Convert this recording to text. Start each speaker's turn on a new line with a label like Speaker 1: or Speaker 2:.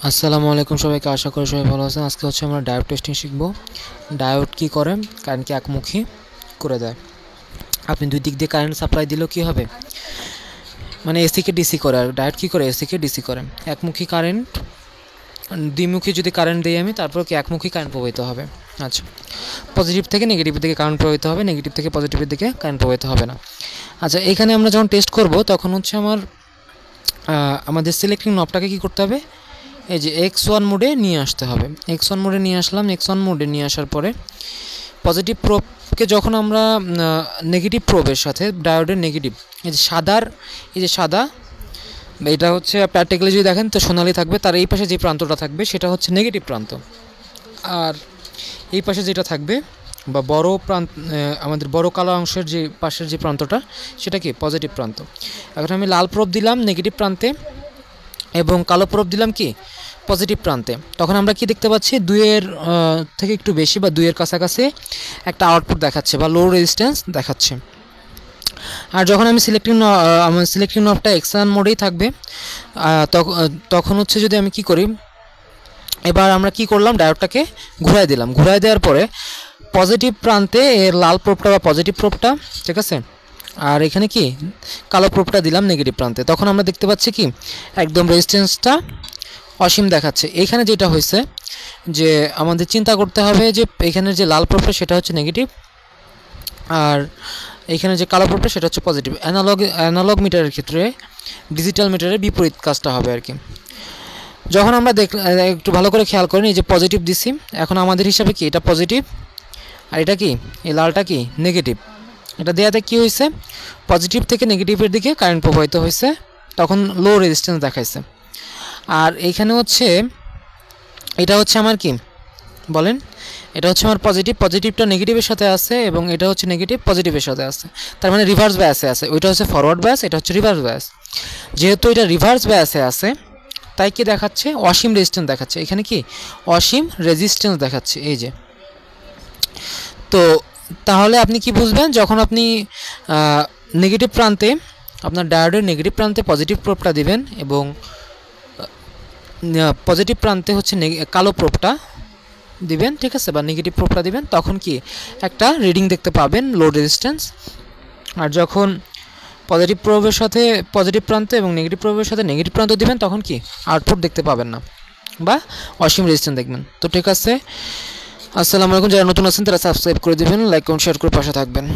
Speaker 1: আসসালামু আলাইকুম সবাইকে, আশা করি সবাই ভালো আছেন। আজকে হচ্ছে আমরা ডায়োড টেস্টিং শিখব। ডায়োড কি করে? কারেন্টকে একমুখী করে দেয়। আপনি দুই দিক দিয়ে কারেন্ট সাপ্লাই দিলেও কি হবে, মানে এসিকে ডিসি করে। আর ডায়োড কি করে? এসিকে ডিসি করে। একমুখী কারেন্ট, দ্বিমুখী যদি কারেন্ট দিই আমি, তারপর কি একমুখী কারেন্ট প্রবাহিত হবে। আচ্ছা, পজিটিভ থেকে নেগেটিভের দিকে কারেন্ট প্রবাহিত হবে, নেগেটিভ থেকে পজিটিভের দিকে কারেন্ট প্রবাহিত হবে না। আচ্ছা, এখানে আমরা যখন টেস্ট করব তখন হচ্ছে আমাদের সিলেক্টিং নবটাকে কি করতে হবে, এই যে X1 মোডে নিয়ে আসতে হবে। X1 মোডে নিয়ে আসলাম। X1 মোডে নিয়ে আসার পরে পজিটিভ প্রোবকে যখন আমরা নেগেটিভ প্রোবের সাথে ডায়োডের নেগেটিভ, এই যে সাদা এটা হচ্ছে প্র্যাকটিক্যালি যদি দেখেন তো সোনালি থাকবে, তার এই পাশে যে প্রান্তটা থাকবে সেটা হচ্ছে নেগেটিভ প্রান্ত, আর এই পাশে যেটা থাকবে বা বড় প্রান্ত, আমাদের বড় কালো অংশের যে পাশের যে প্রান্তটা সেটা কি পজিটিভ প্রান্ত। এখন আমি লাল প্রোব দিলাম নেগেটিভ প্রান্তে এবং কালো প্রোব দিলাম কি পজিটিভ প্রান্তে। তখন আমরা কি দেখতে পাচ্ছি, 2-এর থেকে একটু বেশি বা 2-এর কাছাকাছি একটা আউটপুট দেখাচ্ছে বা লো রেজিস্ট্যান্স দেখাচ্ছে। আর যখন আমি সিলেক্টিং নবটা X1 মোডেই থাকবে, তখন হচ্ছে যদি আমি কি করি, এবার আমরা কি করলাম, ডায়োডটাকে ঘুরাই দিলাম। ঘুরাই দেওয়ার পরে পজিটিভ প্রান্তে এর লাল প্রোবটা বা পজিটিভ প্রোবটা, ঠিক আছে, আর এখানে কি কালো প্রোবটা দিলাম নেগেটিভ প্রান্তে। তখন আমরা দেখতে পাচ্ছি কি একদম রেজিস্ট্যান্সটা অসীম দেখাচ্ছে। এখানে যেটা হয়েছে যে আমাদের চিন্তা করতে হবে যে এখানের যে লাল প্রোবটা সেটা হচ্ছে নেগেটিভ, আর এখানে যে কালো প্রোবটা সেটা হচ্ছে পজিটিভ। অ্যানালগ মিটারের ক্ষেত্রে ডিজিটাল মিটারের বিপরীত কাজটা হবে আর কি। যখন আমরা একটু ভালো করে খেয়াল করি, এই যে পজিটিভ দিছি, এখন আমাদের হিসাবে কি এটা পজিটিভ আর এটা কি এই লালটা কি নেগেটিভ। এটা দেওয়াতে কী হয়েছে, পজিটিভ থেকে নেগেটিভের দিকে কারেন্ট প্রবাহিত হয়েছে, তখন লো রেজিস্ট্যান্স দেখাইছে। আর এইখানে হচ্ছে এটা হচ্ছে আমার কি বলেন, এটা হচ্ছে আমার পজিটিভটা নেগেটিভের সাথে আছে এবং এটা হচ্ছে নেগেটিভ পজিটিভের সাথে আছে, তার মানে রিভার্স বায়াসে আছে। ওইটা হচ্ছে ফরওয়ার্ড বায়াস, এটা হচ্ছে রিভার্স বায়াস। যেহেতু এটা রিভার্স বায়াসে আছে তাই কি দেখাচ্ছে, অসীম রেজিস্ট্যান্স দেখাচ্ছে। এখানে কি অসীম রেজিস্ট্যান্স দেখাচ্ছে, এই যে। তো তাহলে আপনি কি বুঝবেন, যখন আপনি নেগেটিভ প্রান্তে আপনার ডায়োডের নেগেটিভ প্রান্তে পজিটিভ প্রোবটা দিবেন এবং পজিটিভ প্রান্তে হচ্ছে কালো প্রোবটা দিবেন, ঠিক আছে, বা নেগেটিভ প্রোবটা দিবেন, তখন কি একটা রিডিং দেখতে পাবেন লো রেজিস্ট্যান্স। আর যখন পজিটিভ প্রোবের সাথে পজিটিভ প্রান্ত এবং নেগেটিভ প্রোবের সাথে নেগেটিভ প্রান্ত দিবেন তখন কি আউটপুট দেখতে পাবেন না বা অসীম রেজিস্ট্যান্স দেখবেন। তো ঠিক আছে, আসসালামু আলাইকুম। যারা নতুন আছেন তারা সাবস্ক্রাইব করে দেবেন, লাইক কমেন্ট শেয়ার করে পাশে থাকবেন।